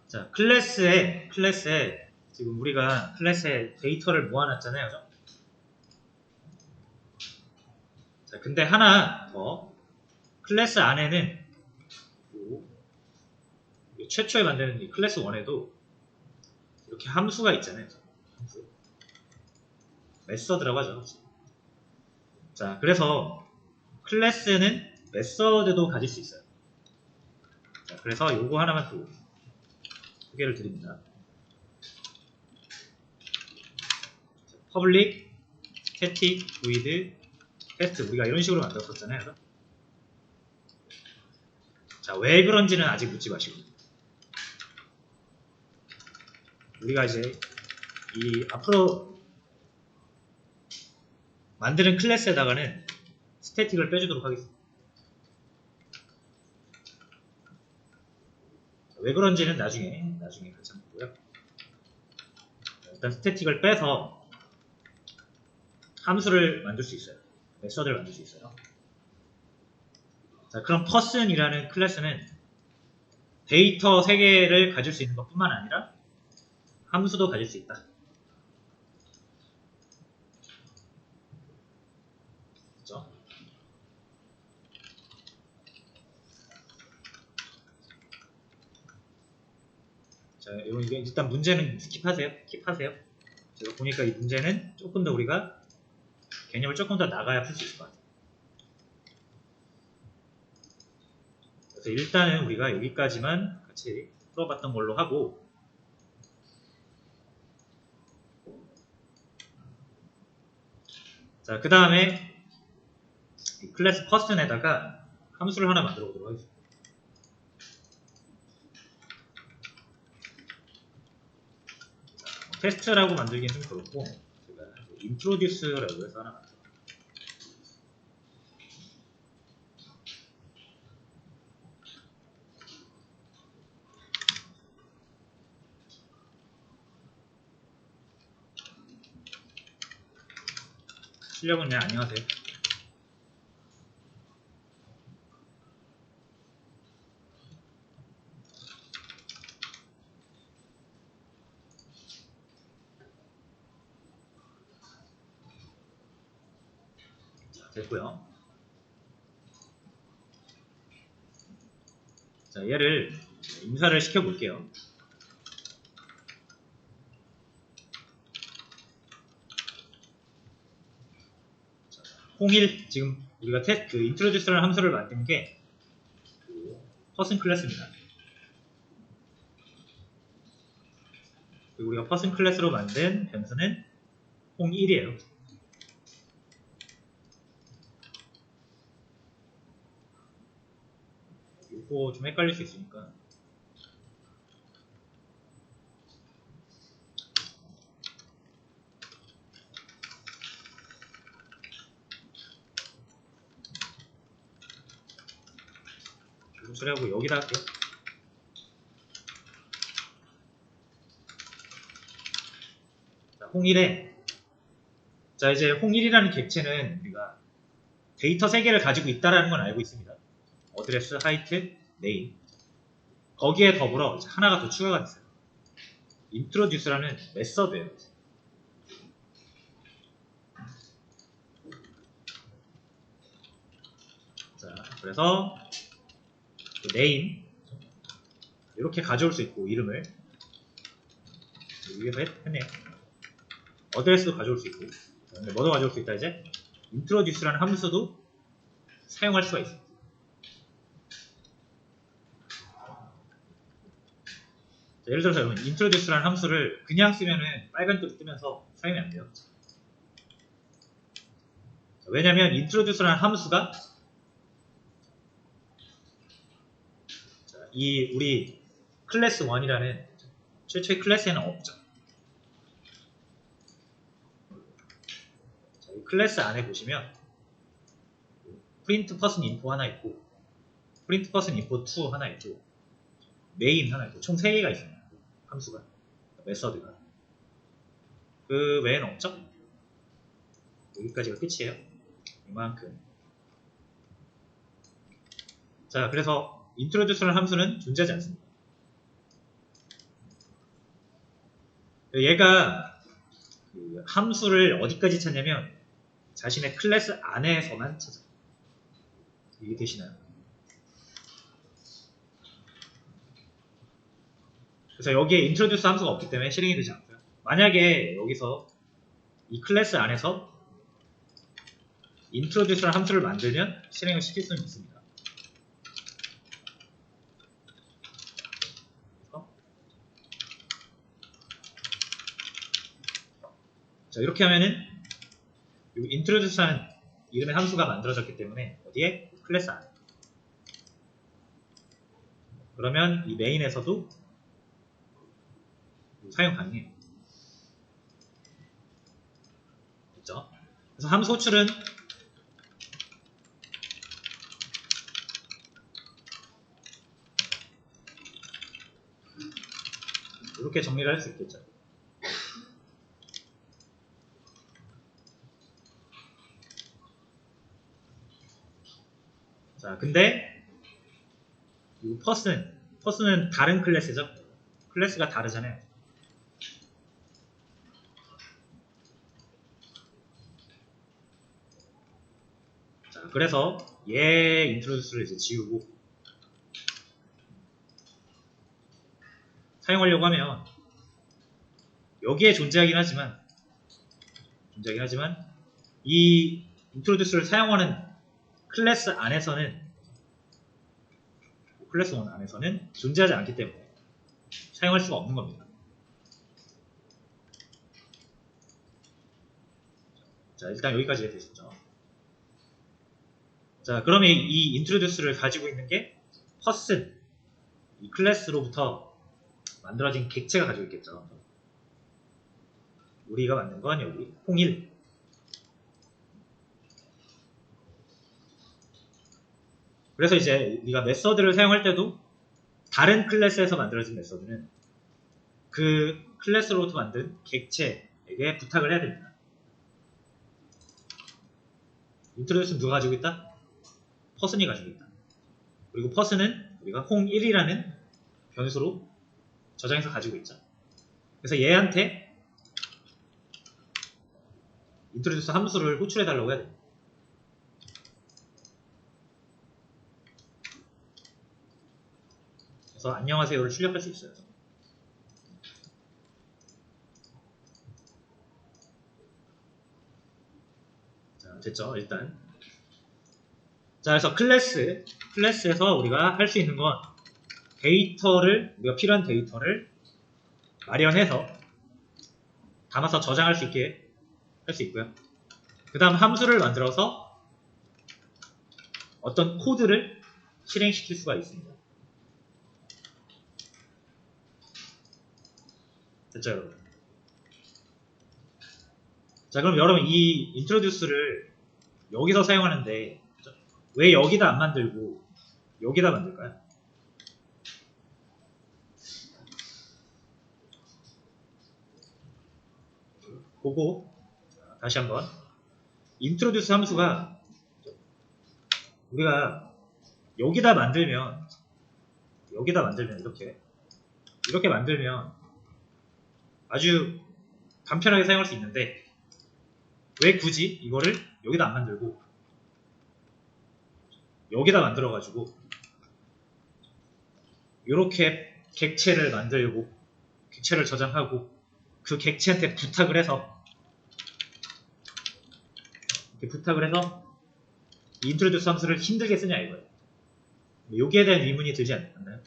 자, 클래스에 지금 우리가 클래스에 데이터를 모아놨잖아요. 그죠? 자, 근데 하나 더 클래스 안에는 최초에 만드는 이 클래스 1에도 이렇게 함수가 있잖아요. 함수. 메서드라고 하죠. 자, 그래서 클래스는 메서드도 가질 수 있어요. 자, 그래서 요거 하나만 또 소개를 드립니다. 자, public static void test 우리가 이런 식으로 만들었었잖아요. 자, 왜 그런지는 아직 묻지 마시고 우리가 이제 이 앞으로 만드는 클래스에다가는 스태틱을 빼주도록 하겠습니다. 왜 그런지는 나중에 같이 한번 보고요. 일단 스태틱을 빼서 함수를 만들 수 있어요. 메서드를 만들 수 있어요. 자, 그럼 person이라는 클래스는 데이터 3개를 가질 수 있는 것뿐만 아니라 함수도 가질 수 있다. 그렇죠? 자, 이게 일단 문제는 스킵하세요. 킵하세요. 제가 보니까 이 문제는 조금 더 우리가 개념을 조금 더 나가야 풀 수 있을 것 같아요. 그래서 일단은 우리가 여기까지만 같이 풀어봤던 걸로 하고 자, 그 다음에 클래스 person에다가 함수를 하나 만들어 보도록 하겠습니다. 테스트라고 만들기는 좀 그렇고 제가 introduce라고 해서 하나 만들어요. 실력은 그냥 안녕하세요. 자, 됐고요. 자, 얘를 임사를 시켜 볼게요. 홍일 지금 우리가 그 introduce라는 함수를 만든 게 person 클래스입니다. 그리고 우리가 person 클래스로 만든 변수는 홍1이에요. 이거 좀 헷갈릴 수 있으니까 조금 처리하고 여기다 할게요. 자, 홍1에 자, 이제 홍1이라는 객체는 우리가 데이터 3개를 가지고 있다는 건 알고 있습니다. 어드레스, 하이트, 네임. 거기에 더불어 하나가 더 추가가 됐어요. introduce라는 메서드예요. 자, 그래서 그 name 이렇게 가져올 수 있고 이름을 위에서 했네요. 어드레스도 가져올 수 있고 뭐도 가져올 수 있다 이제 introduce라는 함수도 사용할 수가 있어요. 자, 예를 들어서 여러분 introduce라는 함수를 그냥 쓰면은 빨간 쪽이 뜨면서 사용이 안 돼요. 자, 왜냐면 introduce라는 함수가 자, 이 우리 클래스 1이라는 최초의 클래스에는 없죠. 자, 이 클래스 안에 보시면 print person info 하나 있고 print person info 2 하나 있고 main 하나 있고 총 3개가 있습니다. 함수가 메서드가 그 외에는 없죠? 여기까지가 끝이에요. 이만큼. 자, 그래서 introduce라는 함수는 존재하지 않습니다. 얘가 그 함수를 어디까지 찾냐면 자신의 클래스 안에서만 찾아. 이게 되시나요? 그래서 여기에 introduce 함수가 없기 때문에 실행이 되지 않고요. 만약에 여기서 이 클래스 안에서 introduce라는 함수를 만들면 실행을 시킬 수는 있습니다. 자, 이렇게 하면은 이 introduce라는 이름의 함수가 만들어졌기 때문에 어디에? 클래스 안에. 그러면 이 메인에서도 사용 가능해요. 됐죠? 그래서 함수 호출은 이렇게 정리를 할 수 있겠죠. 자, 근데 이 퍼스는 다른 클래스죠. 클래스가 다르잖아요. 자, 그래서 얘 인트로듀스를 이제 지우고 사용하려고 하면 여기에 존재하긴 하지만 이 인트로듀스를 사용하는 클래스 안에서는 클래스 1 안에서는 존재하지 않기 때문에 사용할 수가 없는 겁니다. 자, 일단 여기까지 되셨죠. 자, 그러면 이 introduce를 가지고 있는 게 person, 이 클래스로부터 만들어진 객체가 가지고 있겠죠. 우리가 만든 건 여기 01. 그래서 이제 우리가 메서드를 사용할 때도 다른 클래스에서 만들어진 메서드는 그 클래스로부터 만든 객체에게 부탁을 해야 됩니다. introduce는 누가 가지고 있다? person이 가지고 있다. 그리고 person은 우리가 홍1이라는 변수로 저장해서 가지고 있죠. 그래서 얘한테 introduce 함수를 호출해달라고 해야 됩니다. 그래서 안녕하세요를 출력할 수 있어요. 자, 됐죠? 일단. 자, 그래서 클래스에서 우리가 할 수 있는 건 우리가 필요한 데이터를 마련해서 담아서 저장할 수 있게 할 수 있고요. 그 다음 함수를 만들어서 어떤 코드를 실행시킬 수가 있습니다. 됐죠, 여러분? 자, 그럼 여러분 이 introduce를 여기서 사용하는데 왜 여기다 안 만들고 여기다 만들까요? 보고 다시 한번 introduce 함수가 우리가 여기다 만들면 이렇게 만들면 아주 간편하게 사용할 수 있는데 왜 굳이 이거를 여기다 안 만들고 여기다 만들어 가지고 이렇게 객체를 만들고 객체를 저장하고 그 객체한테 부탁을 해서 이 introduce 함수를 힘들게 쓰냐 이거예요. 여기에 대한 의문이 들지 않나요?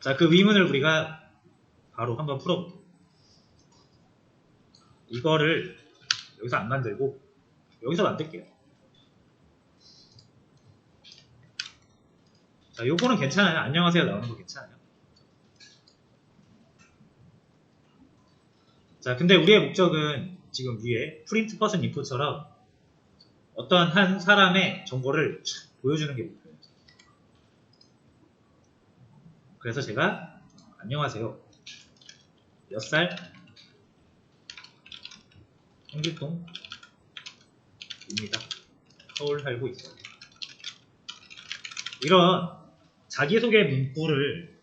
자, 그 의문을 우리가 바로 한번 풀어볼게요. 이거를 여기서 안 만들고 여기서 만들게요. 자, 요거는 괜찮아요. 안녕하세요 나오는 거 괜찮아요. 자, 근데 우리의 목적은 지금 위에 print person info처럼 어떤 한 사람의 정보를 보여주는 게 목표예요. 그래서 제가 안녕하세요. 몇 살? 홍길동입니다. 서울 살고 있어요. 이런 자기소개 문구를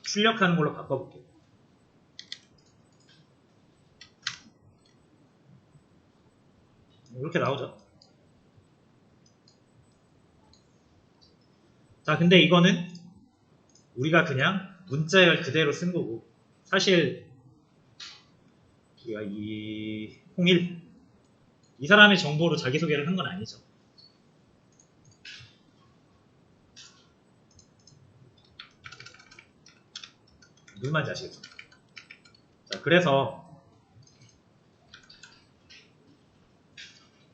출력하는 걸로 바꿔볼게요. 이렇게 나오죠. 자, 근데 이거는 우리가 그냥 문자열 그대로 쓴 거고, 사실 우리가 이 홍일, 이 사람의 정보로 자기소개를 한 건 아니죠. 무슨 말인지 아시겠죠? 자, 그래서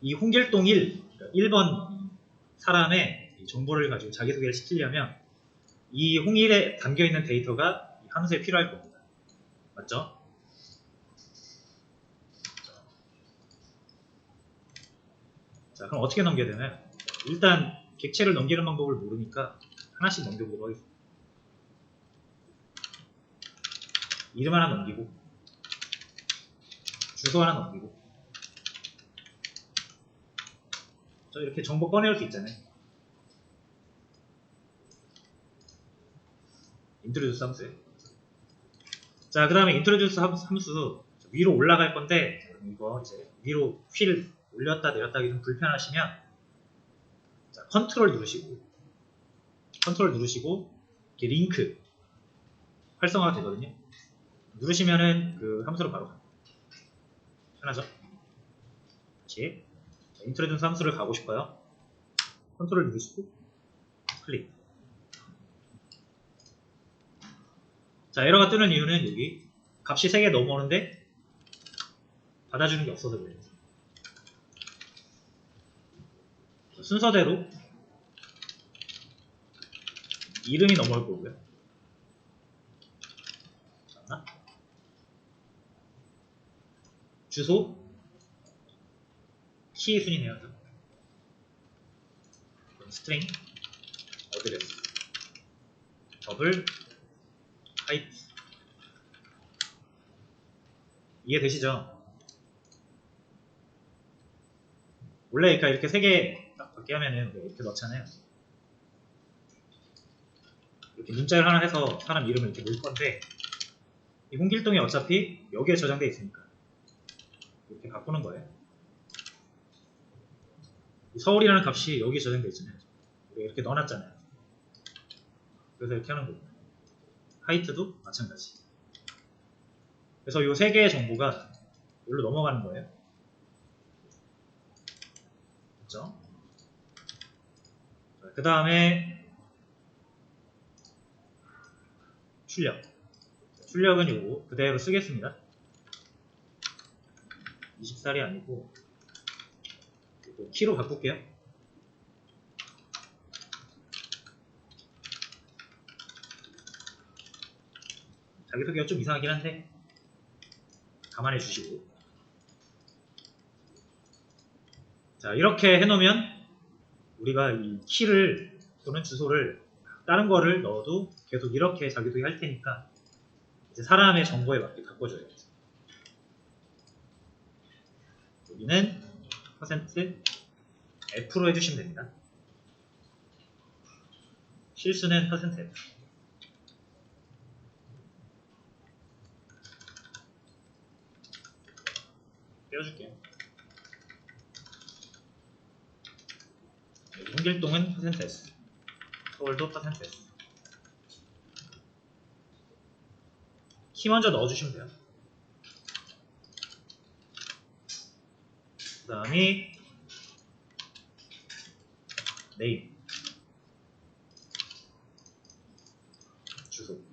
이 홍길동 1번 사람의 정보를 가지고 자기소개를 시키려면 이 홍일에 담겨있는 데이터가 이 함수에 필요할 겁니다. 맞죠? 자, 그럼 어떻게 넘겨야 되나요? 일단 객체를 넘기는 방법을 모르니까 하나씩 넘겨보도록 하겠습니다. 이름 하나 넘기고, 주소 하나 넘기고, 저 이렇게 정보 꺼내올 수 있잖아요. 인트로듀스 함수에. 자, 그 다음에 인트로듀스 함수 위로 올라갈 건데, 이거 이제 위로 휠 올렸다 내렸다 하기 좀 불편하시면, 자, 컨트롤 누르시고 이렇게 링크 활성화가 되거든요. 누르시면은 그 함수로 바로 갑니다. 편하죠? 다시 인트로듀스 함수를 가고 싶어요. 컨트롤 누르시고 클릭. 자, 에러가 뜨는 이유는 여기 값이 3개 넘어오는데 받아주는 게 없어서 그래요. 순서대로 이름이 넘어올 거고요. 주소, 키 순이네요. 스트링, 어드레스, 더블, 하이트. 이해되시죠? 원래 그러니까 이렇게 3개 딱 받게 하면은 이렇게 넣잖아요. 이렇게 문자를 하나 해서 사람 이름을 이렇게 넣을 건데, 이 홍길동이 어차피 여기에 저장돼 있으니까 이렇게 바꾸는 거예요. 서울이라는 값이 여기에 저장돼 있잖아요. 우리가 이렇게 넣어놨잖아요. 그래서 이렇게 하는 거고, 하이트도 마찬가지. 그래서 이 3개의 정보가 여기로 넘어가는 거예요. 그렇죠? 그 다음에 출력은 요거 그대로 쓰겠습니다. 24이 아니고 키로 바꿀게요. 자기소개가 좀 이상하긴 한데 감안해 주시고, 자, 이렇게 해놓으면 우리가 이 키를 또는 주소를 다른 거를 넣어도 계속 이렇게 자기소개 할 테니까 이제 사람의 정보에 맞게 바꿔줘야죠. 여기는 %F로 해주시면 됩니다. 실수는 %F. 떼어줄게요. 홍길동은 %S, 서울도 %S. 키 먼저 넣어주시면 돼요. 그 다음이 네임, 주소.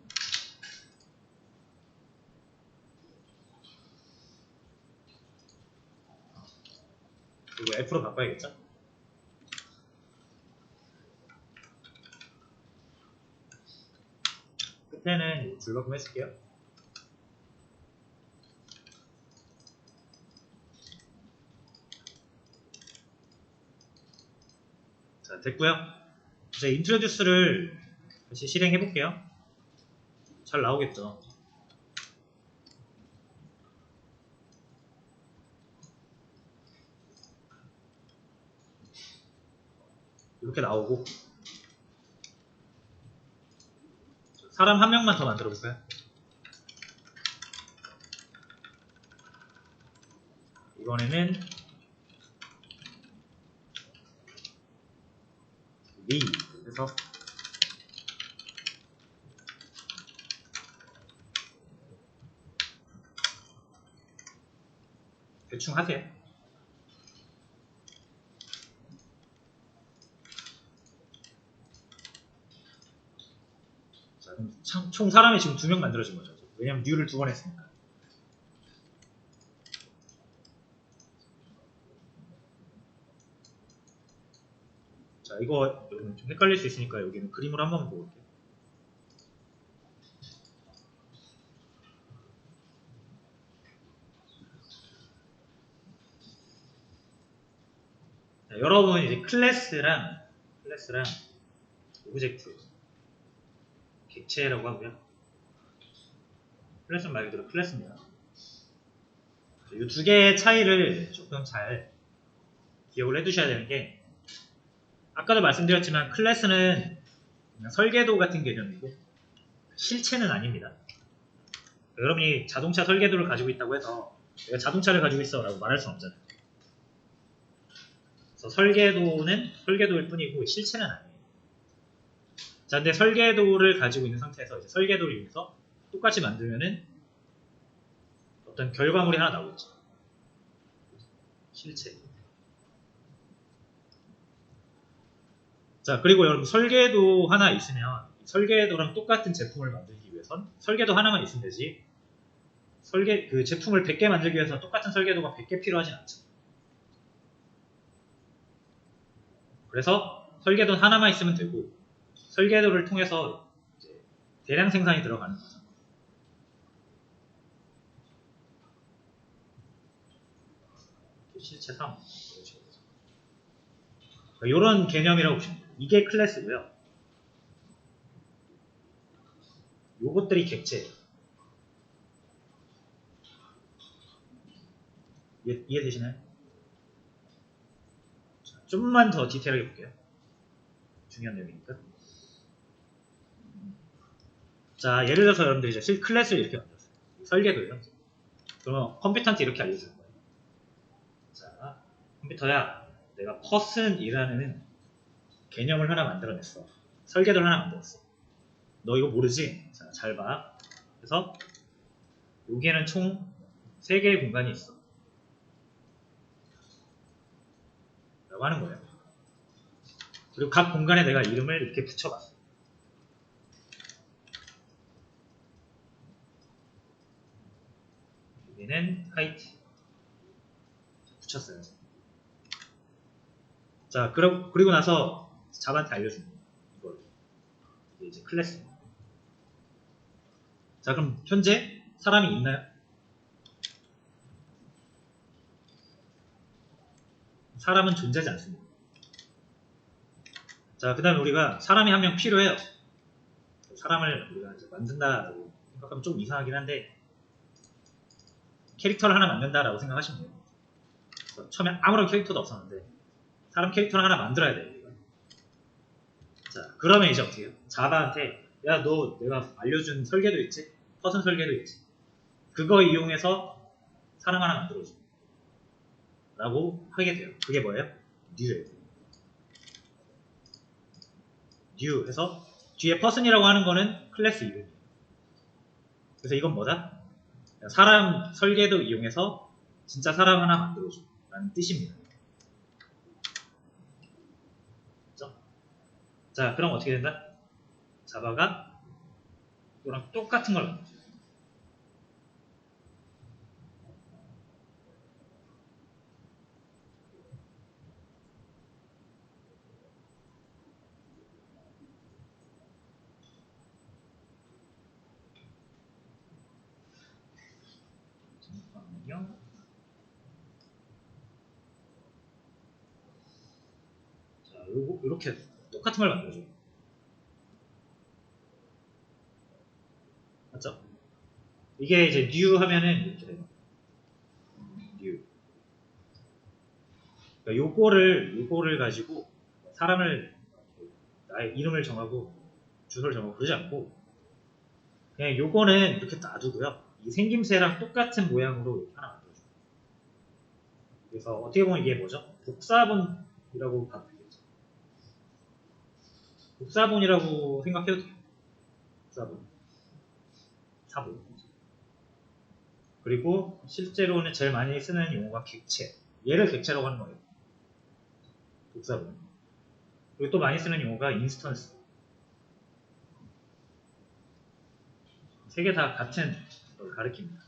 그리고 F로 바꿔야겠죠? 끝에는 줄바꿈 해줄게요. 자, 됐고요. 이제 인트로듀스를 다시 실행해 볼게요. 잘 나오겠죠? 이렇게 나오고 사람 한 명만 더 만들어 볼까요? 이번에는 리 해서 대충 하세요. 자, 그럼 총 사람이 지금 2명 만들어진 거죠. 왜냐면 뉴를 2번 했으니까. 자, 이거 좀 헷갈릴 수 있으니까 여기는 그림으로 한번 보고 올게요. 자, 여러분 이제 클래스랑 오브젝트, 객체라고 하고요. 클래스는 말 그대로 클래스입니다. 이 2개의 차이를 조금 잘 기억을 해두셔야 되는 게, 아까도 말씀드렸지만 클래스는 그냥 설계도 같은 개념이고 실체는 아닙니다. 여러분이 자동차 설계도를 가지고 있다고 해서 내가 자동차를 가지고 있어 라고 말할 수는 없잖아요. 그래서 설계도는 설계도일 뿐이고 실체는 아니에요. 자, 근데 설계도를 가지고 있는 상태에서 이제 설계도를 이용해서 똑같이 만들면은 어떤 결과물이 하나 나오겠죠. 실체. 자, 그리고 여러분 설계도 하나 있으면 설계도랑 똑같은 제품을 만들기 위해선 설계도 하나만 있으면 되지, 그 제품을 100개 만들기 위해서 똑같은 설계도가 100개 필요하진 않죠. 그래서 설계도는 하나만 있으면 되고 설계도를 통해서 이제 대량 생산이 들어가는 거죠. 실체 3. 이런 개념이라고 보시면 돼요. 이게 클래스고요. 요것들이 객체예요. 이해되시나요? 좀만 더 디테일하게 볼게요. 중요한 내용이니까. 자, 예를 들어서 여러분들이 이제 클래스를 이렇게 만들었어요. 설계도예요. 그러면 컴퓨터한테 이렇게 알려주는 거예요. 자, 컴퓨터야, 내가 person이라는 개념을 하나 만들어냈어. 설계도를 하나 만들었어. 너 이거 모르지? 자, 잘 봐. 그래서 여기에는 총 3개의 공간이 있어. 라고 하는 거예요. 그리고 각 공간에 내가 이름을 이렇게 붙여봤어. 여기는 height 붙였어요. 자, 그리고 나서 자바한테 알려준 거예요. 이걸. 이게 이제 클래스입니다. 자, 그럼 현재 사람이 있나요? 사람은 존재하지 않습니다. 자, 그 다음에 우리가 사람이 한 명 필요해요. 사람을 우리가 이제 만든다라고 생각하면 좀 이상하긴 한데, 캐릭터를 하나 만든다라고 생각하시면 돼요. 처음에 아무런 캐릭터도 없었는데 사람 캐릭터를 하나 만들어야 돼요. 자, 그러면 이제 어떻게 해요? 자바한테, 야, 너 내가 알려준 설계도 있지? 퍼슨 설계도 있지? 그거 이용해서 사람 하나 만들어줘 라고 하게 돼요. 그게 뭐예요? 뉴예요. 뉴 해서 뒤에 퍼슨이라고 하는 거는 클래스 이름이에요. 그래서 이건 뭐다? 사람 설계도 이용해서 진짜 사람 하나 만들어줘 라는 뜻입니다. 그렇죠? 자, 그럼 어떻게 된다? 자바가 이거랑 똑같은 걸 만들어줘요. 잠깐만요. 자, 이렇게 똑같은 걸 만들어줘요. 맞죠? 이게 이제 new 하면은 이렇게 돼요. new. 그러니까 요거를 가지고 사람을 나의 이름을 정하고 주소를 정하고 그러지 않고 그냥 요거는 이렇게 놔두고요. 이 생김새랑 똑같은 모양으로 하나 만들어줘요. 그래서 어떻게 보면 이게 뭐죠? 복사본이라고 봐도 되겠죠. 복사본이라고 생각해도 돼요. 복사본. 사본. 그리고 실제로는 제일 많이 쓰는 용어가 객체. 얘를 객체라고 하는 거예요. 복사본. 그리고 또 많이 쓰는 용어가 인스턴스. 세 개 다 같은 걸 가리킵니다.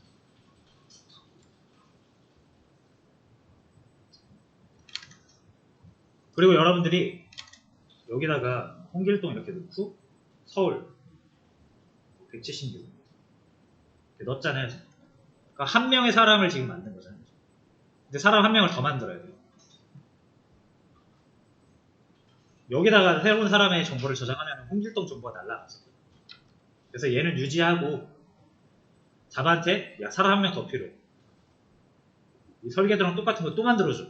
그리고 여러분들이 여기다가 홍길동 이렇게 넣고 서울 176 이렇게 넣었잖아요. 그러니까 한 명의 사람을 지금 만든 거잖아요. 근데 사람 한 명을 더 만들어야 돼요. 여기다가 새로운 사람의 정보를 저장하면 홍길동 정보가 날라가서 그래서 얘는 유지하고 잡한테 야 사람 한 명 더 필요해. 이 설계도랑 똑같은 거 또 만들어줘.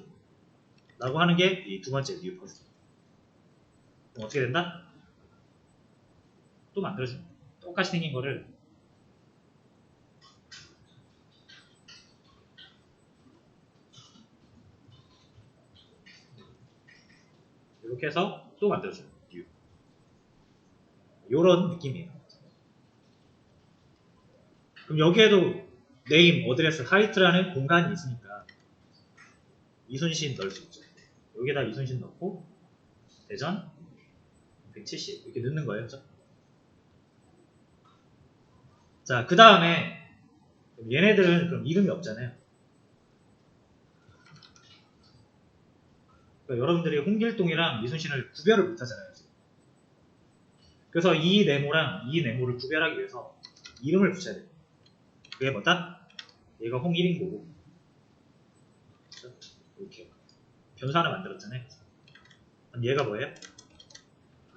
라고 하는 게 이 두 번째 뉴 퍼즐. 그럼 어떻게 된다? 또 만들어줘. 똑같이 생긴 거를 이렇게 해서 또 만들어줘요. 뉴. 요런 느낌이에요. 그럼 여기에도 네임, 어드레스, 하이트라는 공간이 있으니까 이순신 넣을 수 있죠. 여기에다 이순신 넣고 대전 170 이렇게 넣는 거예요. 그죠? 자, 그 다음에 얘네들은 그럼 이름이 없잖아요. 그러니까 여러분들이 홍길동이랑 이순신을 구별을 못 하잖아요. 지금. 그래서 이 네모랑 이 네모를 구별하기 위해서 이름을 붙여야 돼요. 그게 뭐다? 얘가 홍1인 거고 이렇게 변수 하나 만들었잖아요. 그럼 얘가 뭐예요?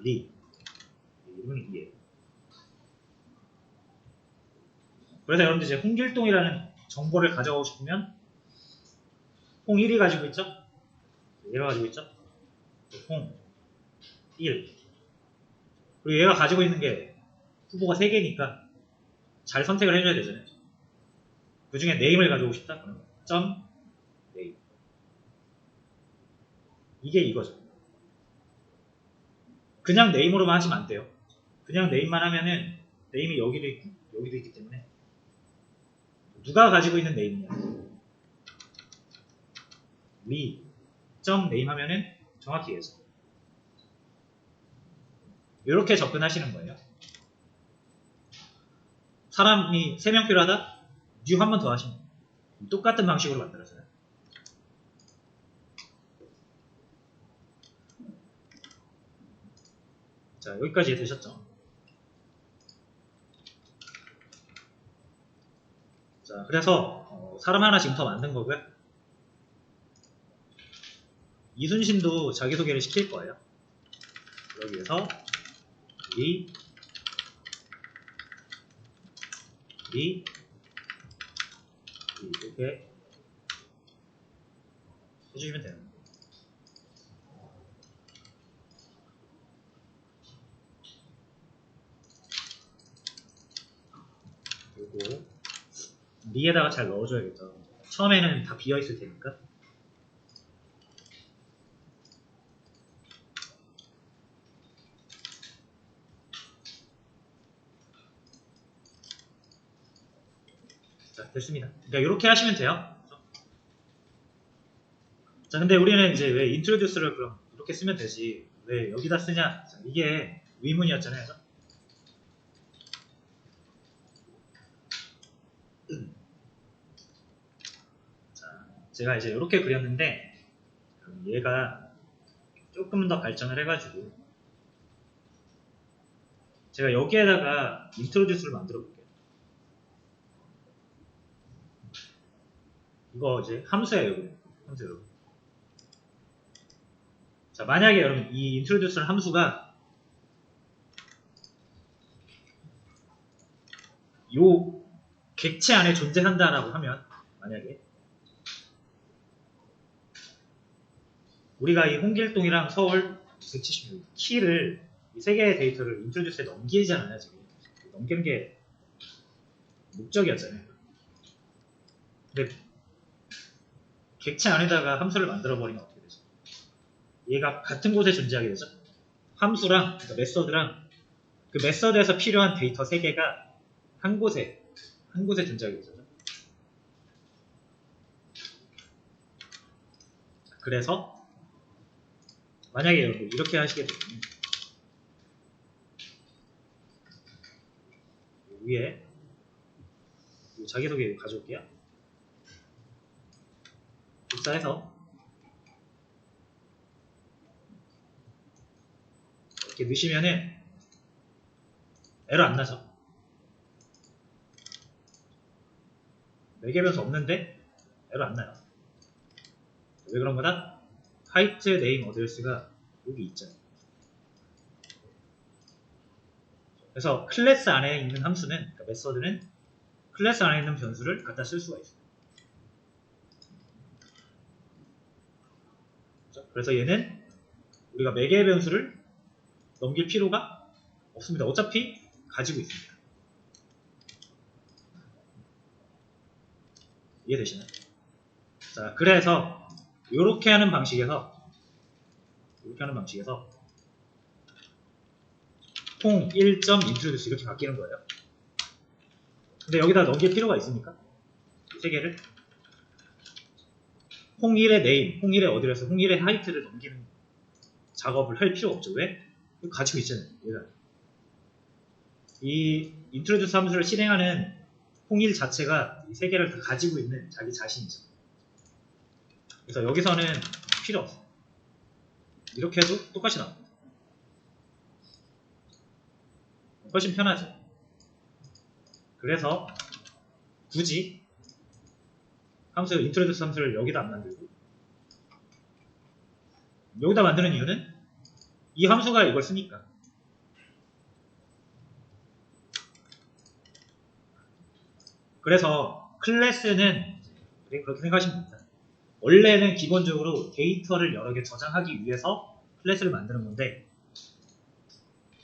리. 이름은 이예요. 그래서 여러분들 이제 홍길동이라는 정보를 가져가고 싶으면 홍1이 가지고 있죠? 얘가 가지고 있죠? 홍1 그리고 얘가 가지고 있는 게 후보가 3개니까 잘 선택을 해줘야 되잖아요. 그 중에 네임을 가지고 싶다? 그러면 점 네임 이게 이거죠. 그냥 네임으로만 하시면 안 돼요. 그냥 네임만 하면은 네임이 여기도 있고 여기도 있기 때문에 누가 가지고 있는 네임이냐 리 점 네임 하면은 정확히 얘죠. 이렇게 접근하시는 거예요. 사람이 3명 필요하다? 뉴 한 번 더 하시면 돼요. 똑같은 방식으로 만들어져요. 자, 여기까지 되셨죠? 자, 그래서 사람 하나 지금 더 만든 거고요. 이순신도 자기소개를 시킬 거예요. 여기에서 리 이렇게 해주시면 되는 거예요. 그리고 리에다가 잘 넣어줘야겠죠. 처음에는 다 비어있을 테니까. 자, 됐습니다. 그러니까 이렇게 하시면 돼요. 자, 근데 우리는 이제 왜 introduce를 그럼 이렇게 쓰면 되지 왜 여기다 쓰냐? 자, 이게 의문이었잖아요. 자, 제가 이제 이렇게 그렸는데 얘가 조금 더 발전을 해가지고 제가 여기에다가 introduce를 만들어 볼게요. 이거 이제 함수예요, 여러분. 함수 여러분. 자, 만약에 여러분 이 introduce는 함수가 요 객체 안에 존재한다라고 하면 만약에 우리가 이 홍길동이랑 서울 176 키를 이 세 개의 데이터를 introduce에 넘기잖아요. 지금 넘기는 게 목적이었잖아요. 근데 객체 안에다가 함수를 만들어버리면 어떻게 되죠? 얘가 같은 곳에 존재하게 되죠. 함수랑 그러니까 메서드랑 그 메서드에서 필요한 데이터 3개가 한 곳에 존재하게 되죠. 그래서 만약에 여러분 이렇게 하시게 되면 위에 자기소개 가져올게요. 복사해서 이렇게 넣으시면은 에러 안 나죠. 매개변수 없는데 에러 안 나요. 왜 그런 거다? 화이트 네임 어드레스가 여기 있잖아요. 그래서 클래스 안에 있는 함수는, 그러니까 메서드는 클래스 안에 있는 변수를 갖다 쓸 수가 있어요. 그래서 얘는 우리가 매개의 변수를 넘길 필요가 없습니다. 어차피 가지고 있습니다. 이해되시나요? 자, 그래서 이렇게 하는 방식에서 통 1.introduce 이렇게 바뀌는 거예요. 근데 여기다 넘길 필요가 있습니까? 이 세 개를 통 1의 네임, 통 1의 어드레스, 통 1의 하이트를 넘기는 작업을 할 필요가 없죠. 왜? 가지고 있잖아요. 얘가. 이 introduce 함수를 실행하는 통 1 자체가 이 세 개를 다 가지고 있는 자기 자신이죠. 그래서 여기서는 필요 없어요. 이렇게 해도 똑같이 나옵니다. 훨씬 편하죠. 그래서 굳이 introduce 함수를 여기다 안 만들고 여기다 만드는 이유는 이 함수가 이걸 쓰니까. 그래서 클래스는 그렇게 생각하시면 됩니다. 원래는 기본적으로 데이터를 여러 개 저장하기 위해서 클래스를 만드는 건데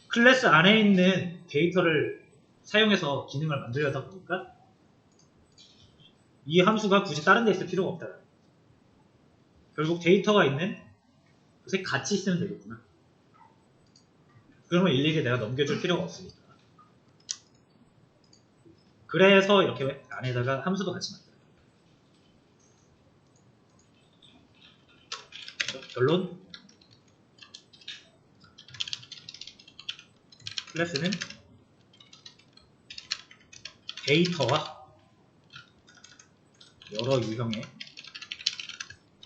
클래스 안에 있는 데이터를 사용해서 기능을 만들려다 보니까 이 함수가 굳이 다른 데 있을 필요가 없다. 결국 데이터가 있는 곳에 같이 있으면 되겠구나. 그러면 일일이 내가 넘겨줄 필요가 없으니까. 그래서 이렇게 안에다가 함수도 같이 만들어요. 결론, 클래스는 데이터와 여러 유형의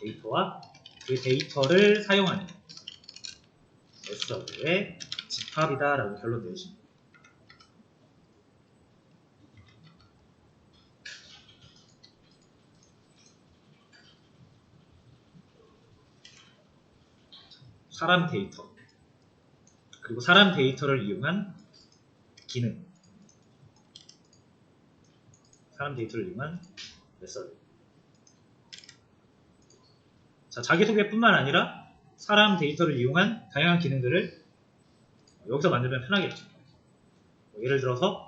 데이터와 그 데이터를 사용하는 메서드의 집합이다 라고 결론 내리십니다. 사람 데이터, 그리고 사람 데이터를 이용한 기능, 사람 데이터를 이용한 메서드. 자, 자기소개뿐만 아니라 사람 데이터를 이용한 다양한 기능들을 여기서 만들면 편하겠죠. 예를 들어서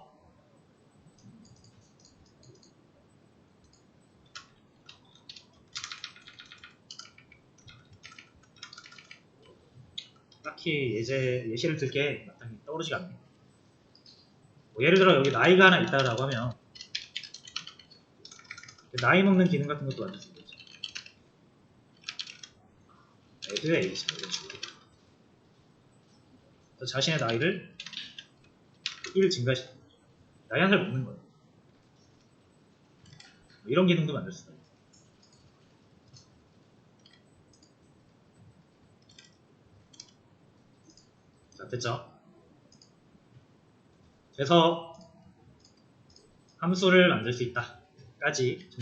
딱히 예시를 들 게 마땅히 떠오르지가 않네요. 예를 들어 여기 나이가 하나 있다라고 하면 나이 먹는 기능 같은 것도 만들 수 있겠죠. add age 이런 식으로 자신의 나이를 1 증가시키는 거죠. 나이 한 살 먹는 거예요. 이런 기능도 만들 수가 있어요. 자, 됐죠? 그래서 함수를 만들 수 있다 까지